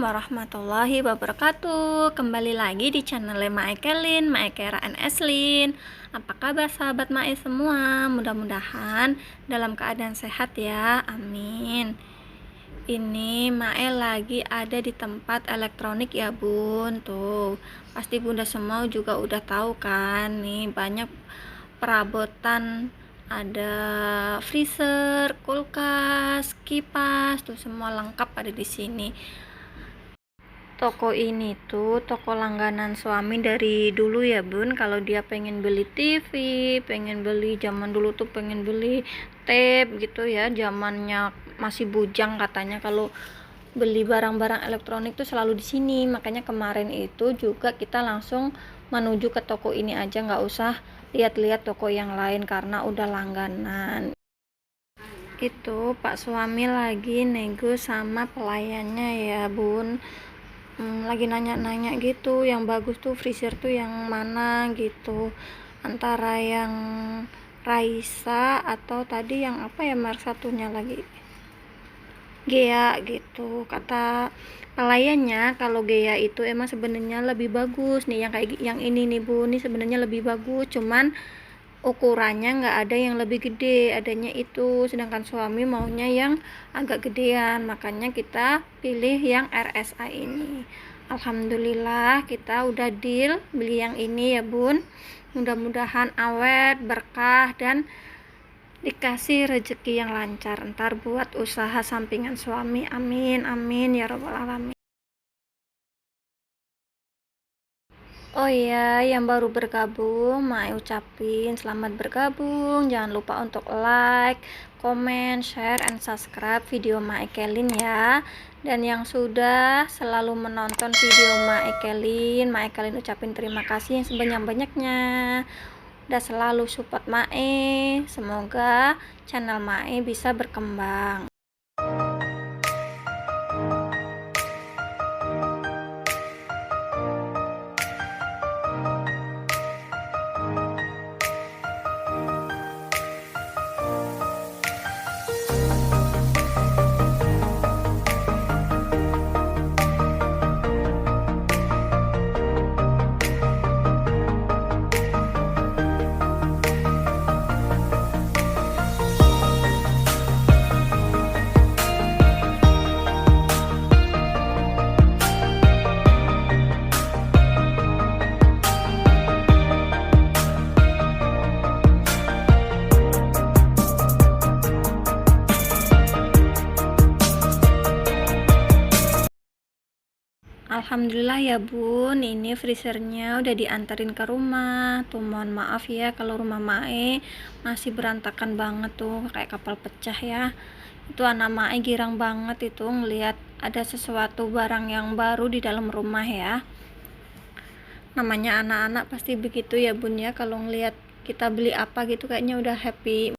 warahmatullahi wabarakatuh. Kembali lagi di channel Mae Kelin, Mae Kera and Eslin. Apa kabar sahabat Mae semua? Mudah-mudahan dalam keadaan sehat ya, amin. Ini Mae lagi ada di tempat elektronik ya bun. Tuh, pasti bunda semua juga udah tahu kan. Nih banyak perabotan, ada freezer, kulkas, kipas, tuh semua lengkap ada di sini. Toko ini tuh toko langganan suami dari dulu ya bun. Kalau dia pengen beli TV, pengen beli zaman dulu tuh pengen beli tape gitu ya, zamannya masih bujang katanya kalau beli barang-barang elektronik tuh selalu di sini. Makanya kemarin itu juga kita langsung menuju ke toko ini aja, nggak usah lihat-lihat toko yang lain karena udah langganan. Itu pak suami lagi nego sama pelayannya ya bun. Lagi nanya-nanya gitu, yang bagus tuh freezer tuh yang mana gitu, antara yang Raisa atau tadi yang apa ya, merek satunya lagi Gea gitu. Kata pelayannya kalau Gea itu emang sebenarnya lebih bagus nih, yang kayak yang ini nih bu, ini sebenarnya lebih bagus, cuman ukurannya nggak ada yang lebih gede, adanya itu, sedangkan suami maunya yang agak gedean, makanya kita pilih yang RSA ini. Alhamdulillah kita udah deal beli yang ini ya bun. Mudah-mudahan awet, berkah, dan dikasih rezeki yang lancar ntar buat usaha sampingan suami, amin amin ya robbal alamin. Oh iya, yang baru bergabung, Mae ucapin selamat bergabung. Jangan lupa untuk like, comment, share, and subscribe video Mae Kelin ya. Dan yang sudah selalu menonton video Mae Kelin ucapin terima kasih yang sebanyak-banyaknya. Udah selalu support Mae. Semoga channel Mae bisa berkembang. Alhamdulillah ya bun, ini freezernya udah diantarin ke rumah. Tuh mohon maaf ya kalau rumah Mae masih berantakan banget tuh, kayak kapal pecah ya. Itu anak Mae girang banget itu ngelihat ada sesuatu barang yang baru di dalam rumah ya. Namanya anak-anak pasti begitu ya bun ya, kalau ngelihat kita beli apa gitu kayaknya udah happy.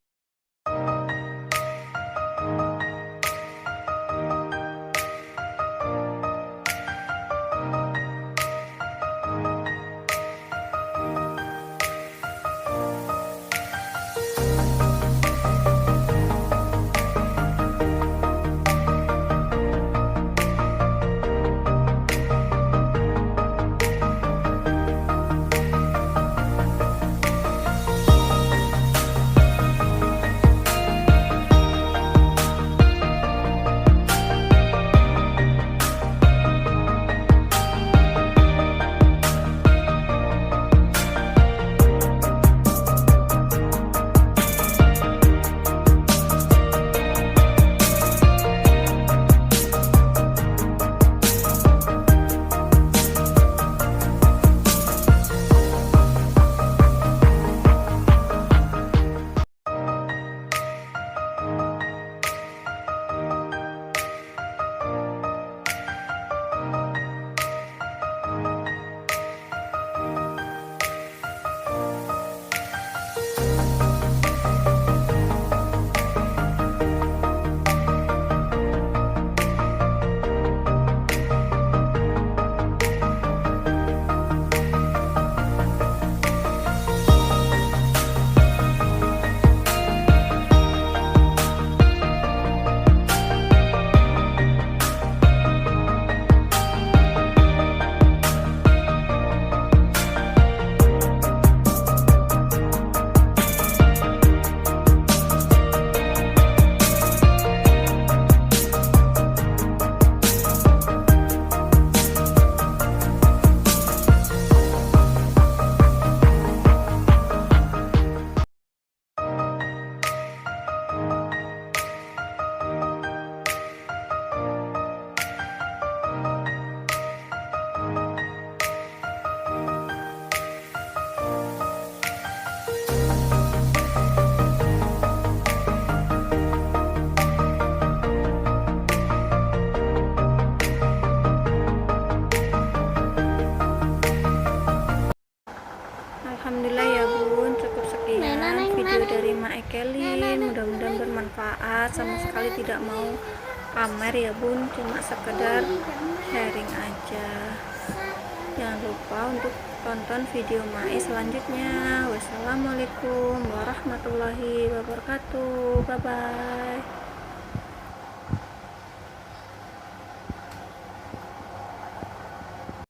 mudah-mudahan bermanfaat. Sama sekali tidak mau pamer ya bun, cuma sekedar sharing aja. Jangan lupa untuk tonton video Mai selanjutnya. Wassalamualaikum warahmatullahi wabarakatuh. Bye bye.